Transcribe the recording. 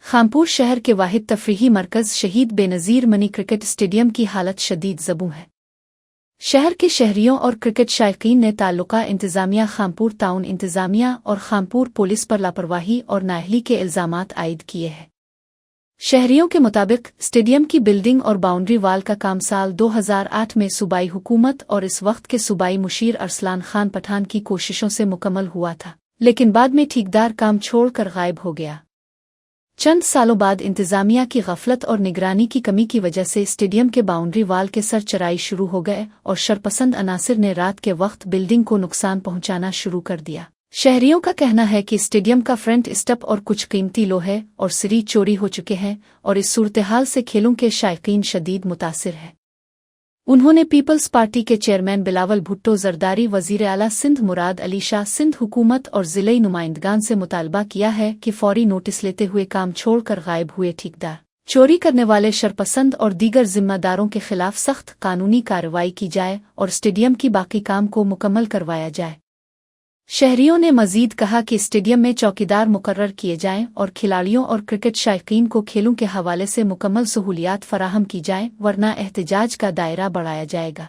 خانپور شہر کے واحد تفریحی مرکز شہید بےنظیر منی کرکٹ اسٹیڈیم کی حالت شدید زبوں ہے۔ شہر کے شہریوں اور کرکٹ شائقین نے تعلقہ انتظامیہ خانپور ٹاؤن انتظامیہ اور خانپور پولیس پر لاپرواہی اور نااہلی کے الزامات عائد کیے ہیں۔ شہریوں کے مطابق اسٹیڈیم کی بلڈنگ اور باؤنڈری وال کا کام سال 2008 میں صوبائی حکومت اور اس وقت کے صوبائی مشیر ارسلان خان پٹھان کی کوششوں سے مکمل ہوا تھا، لیکن بعد میں ٹھیکیدار کام چھوڑ کر غائب ہو گیا۔ چند سالوں بعد انتظامیہ کی غفلت اور نگرانی کی کمی کی وجہ سے اسٹیڈیم کے باؤنڈری وال کے سر چرائی شروع ہو گئے اور شرپسند عناصر نے رات کے وقت بلڈنگ کو نقصان پہنچانا شروع کر دیا۔ شہریوں کا کہنا ہے کہ اسٹیڈیم کا فرنٹ اسٹپ اور کچھ قیمتی لوہے اور سری چوری ہو چکے ہیں اور اس صورتحال سے کھیلوں کے شائقین شدید متاثر ہیں۔ انہوں نے پیپلز پارٹی کے چیئرمین بلاول بھٹو زرداری، وزیر اعلیٰ سندھ مراد علی شاہ، سندھ حکومت اور ضلعی نمائندگان سے مطالبہ کیا ہے کہ فوری نوٹس لیتے ہوئے کام چھوڑ کر غائب ہوئے ٹھیکیدار، چوری کرنے والے شرپسند اور دیگر ذمہ داروں کے خلاف سخت قانونی کارروائی کی جائے اور اسٹیڈیم کی باقی کام کو مکمل کروایا جائے۔ شہریوں نے مزید کہا کہ اسٹیڈیم میں چوکیدار مقرر کیے جائیں اور کھلاڑیوں اور کرکٹ شائقین کو کھیلوں کے حوالے سے مکمل سہولیات فراہم کی جائیں، ورنہ احتجاج کا دائرہ بڑھایا جائے گا۔